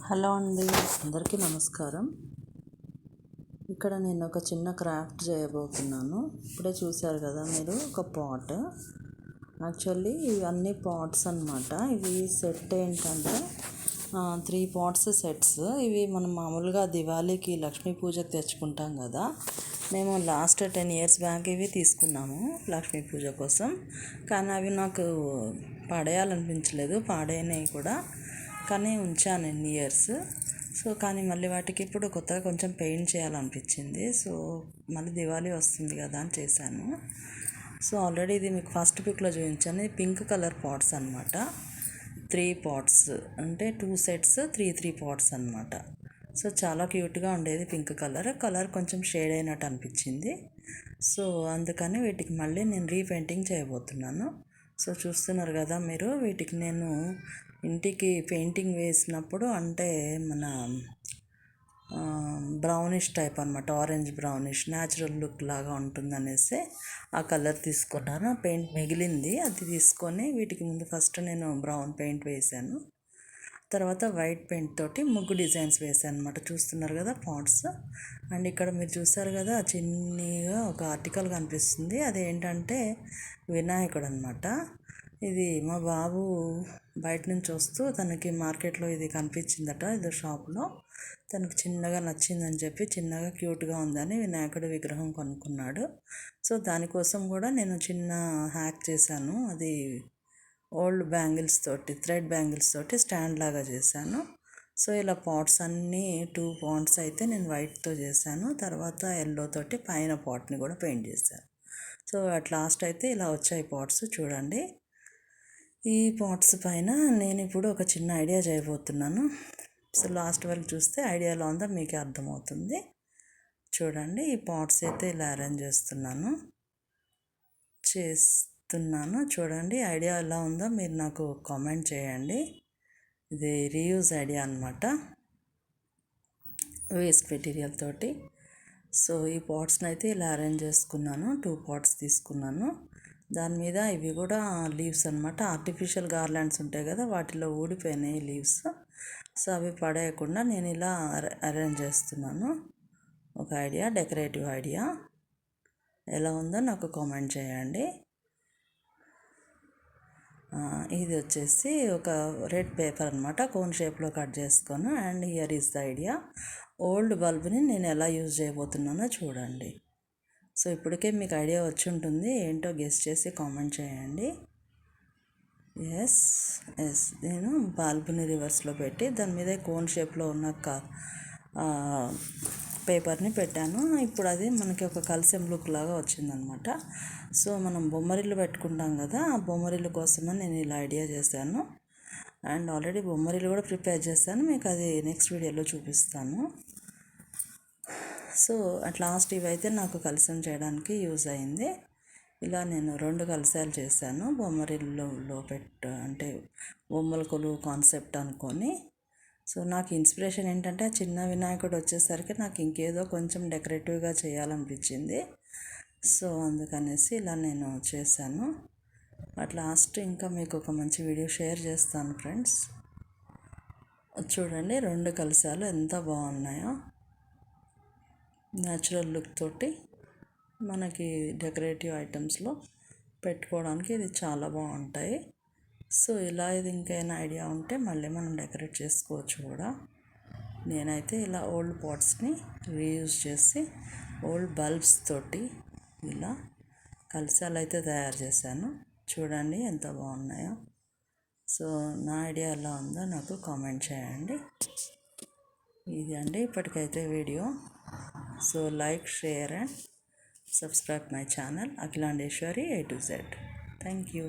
Hello అండి, అందరికీ నమస్కారం. ఇక్కడ నేను ఒక చిన్న క్రాఫ్ట్ చేయబోతున్నాను. ఇప్పుడే చూశారు కదా మీరు, ఒక పాట్. యాక్చువల్లీ ఇవన్నీ పాట్స్ అన్నమాట. ఇవి సెట్ ఏంటంటే 3 పాట్స్ సెట్స్. ఇవి మనం మామూలుగా దివాళీకి లక్ష్మీ పూజకి తెచ్చుకుంటాం కదా. మేము లాస్ట్ 10 years బ్యాక్ ఇవి తీసుకున్నాము లక్ష్మీ పూజ కోసం. కానీ అవి నాకు పడేయాలనిపించలేదు, పాడైనవి కూడా. కానీ ఉంచాను ఎన్ని ఇయర్స్. సో కానీ మళ్ళీ వాటికి ఇప్పుడు కొత్తగా కొంచెం పెయింట్ చేయాలనిపించింది. సో మళ్ళీ దివాళీ వస్తుంది కదా అని చేశాను. సో ఆల్రెడీ ఇది మీకు ఫస్ట్ పిక్లో చూపించాను. ఇది పింక్ కలర్ పాట్స్ అనమాట. 3 పాట్స్ అంటే 2 sets 3 పాట్స్ అనమాట. సో చాలా క్యూట్గా ఉండేది పింక్ కలర్ కొంచెం షేడ్ అయినట్టు అనిపించింది. సో అందుకని వీటికి మళ్ళీ నేను రీపెయింటింగ్ చేయబోతున్నాను. సో చూస్తున్నారు కదా మీరు, వీటికి నేను ఇంటికి పెయింటింగ్ వేసినప్పుడు అంటే మన బ్రౌనిష్ టైప్ అనమాట, ఆరెంజ్ బ్రౌనిష్ న్యాచురల్ లుక్ లాగా ఉంటుందనేసి ఆ కలర్ తీసుకున్నాను. పెయింట్ మిగిలింది, అది తీసుకొని వీటికి ముందు ఫస్ట్ నేను బ్రౌన్ పెయింట్ వేసాను. తర్వాత వైట్ పెయింట్ తోటి ముగ్గు డిజైన్స్ వేసాను అనమాట. చూస్తున్నారు కదా పాట్స్. అండ్ ఇక్కడ మీరు చూసారు కదా, చిన్నగా ఒక ఆర్టికల్ కనిపిస్తుంది. అదేంటంటే వినాయకుడు అనమాట. ఇది మా బాబు బయట నుంచి వస్తూ తనకి మార్కెట్లో ఇది కనిపించిందట, ఇది షాప్లో. తనకు చిన్నగా నచ్చిందని చెప్పి, చిన్నగా క్యూట్గా ఉందని వినాయకుడి విగ్రహం కొనుక్కున్నాడు. సో దానికోసం కూడా నేను చిన్న హ్యాక్ చేశాను. అది ఓల్డ్ బ్యాంగిల్స్ తోటి, థ్రెడ్ బ్యాంగిల్స్ తోటి స్టాండ్ లాగా చేశాను. సో ఇలా పాట్స్ అన్నీ 2 పాట్స్ అయితే నేను వైట్తో చేశాను. తర్వాత ఎల్లో తోటి పైన పాట్ని కూడా పెయింట్ చేశాను. సో అట్ లాస్ట్ అయితే ఇలా వచ్చాయి పాట్స్. చూడండి, ఈ పాట్స్ పైన నేను ఇప్పుడు ఒక చిన్న ఐడియా చేయబోతున్నాను. సో లాస్ట్ వరకు చూస్తే ఐడియా ఎలా ఉందో మీకే అర్థమవుతుంది. చూడండి, ఈ పాట్స్ అయితే ఇలా అరేంజ్ చేస్తున్నాను. చూడండి, ఐడియా ఎలా ఉందో మీరు నాకు కామెంట్ చేయండి. ఇది రీయూజ్ ఐడియా అనమాట, వేస్ట్ మెటీరియల్ తోటి. సో ఈ పాట్స్ని అయితే ఇలా అరేంజ్ చేసుకున్నాను. 2 పాట్స్ తీసుకున్నాను. దాని మీద ఇవి కూడా లీవ్స్ అనమాట, ఆర్టిఫిషియల్ గార్లాండ్స్ ఉంటాయి కదా, వాటిలో ఊడిపోయినాయి లీవ్స్. సో అవి పడేయకుండా నేను ఇలా అరేంజ్ చేస్తున్నాను. ఒక ఐడియా, డెకరేటివ్ ఐడియా. ఎలా ఉందో నాకు కామెంట్ చేయండి. ఇది వచ్చేసి ఒక రెడ్ పేపర్ అనమాట, కోన్ షేప్లో కట్ చేసుకొని. And here is the idea. Old బల్బ్ని నేను ఎలా యూజ్ చేయబోతున్నానో చూడండి. సో ఇప్పటికే మీకు ఐడియా వచ్చి ఉంటుంది, ఏంటో గెస్ చేసి కామెంట్ చేయండి. ఎస్, నేను బల్బ్ని రివర్స్లో పెట్టి దాని మీద కోన్ షేప్లో ఉన్న పేపర్ని పెట్టాను. ఇప్పుడు అది మనకి ఒక కల్సెం లుక్ లాగా వచ్చిందనమాట. సో మనం బొమ్మరిల్లు పెట్టుకుంటాం కదా, ఆ బొమ్మరిల్లు కోసమని నేను ఇలా ఐడియా చేశాను. అండ్ ఆల్రెడీ బొమ్మరిల్లు కూడా ప్రిపేర్ చేశాను, మీకు అది నెక్స్ట్ వీడియోలో చూపిస్తాను. సో అట్ లాస్ట్ ఇవైతే నాకు కలశం చేయడానికి యూజ్ అయింది. ఇలా నేను 2 కలశాలు చేశాను బొమ్మరిల్లులో అంటే బొమ్మల కొలువు కాన్సెప్ట్ అనుకొని. సో నాకు ఇన్స్పిరేషన్ ఏంటంటే, ఆ చిన్న వినాయకుడు వచ్చేసరికి నాకు ఇంకేదో కొంచెం డెకరేటివ్గా చేయాలనిపించింది. సో అందుకనేసి ఇలా నేను చేశాను. అట్ లాస్ట్ ఇంకా మీకు ఒక మంచి వీడియో షేర్ చేస్తాను ఫ్రెండ్స్. చూడండి, 2 కలశాలు ఎంత బాగున్నాయో. న్యాచురల్ లుక్ తోటి మనకి డెకరేటివ్ ఐటమ్స్లో పెట్టుకోవడానికి ఇది చాలా బాగుంటాయి. సో ఇలా ఇది ఇంకైనా ఐడియా ఉంటే మళ్ళీ మనం డెకరేట్ చేసుకోవచ్చు కూడా. నేనైతే ఇలా ఓల్డ్ పాట్స్ని రీయూజ్ చేసి ఓల్డ్ బల్బ్స్ తోటి ఇలా కలశాలు అయితే తయారు చేశాను. చూడండి ఎంత బాగున్నాయో. సో నా ఐడియా ఎలా ఉందో నాకు కామెంట్ చేయండి. ఇది అండి ఇప్పటికైతే video. So like, share and subscribe my channel Akhilandeshwari A to Z. Thank you.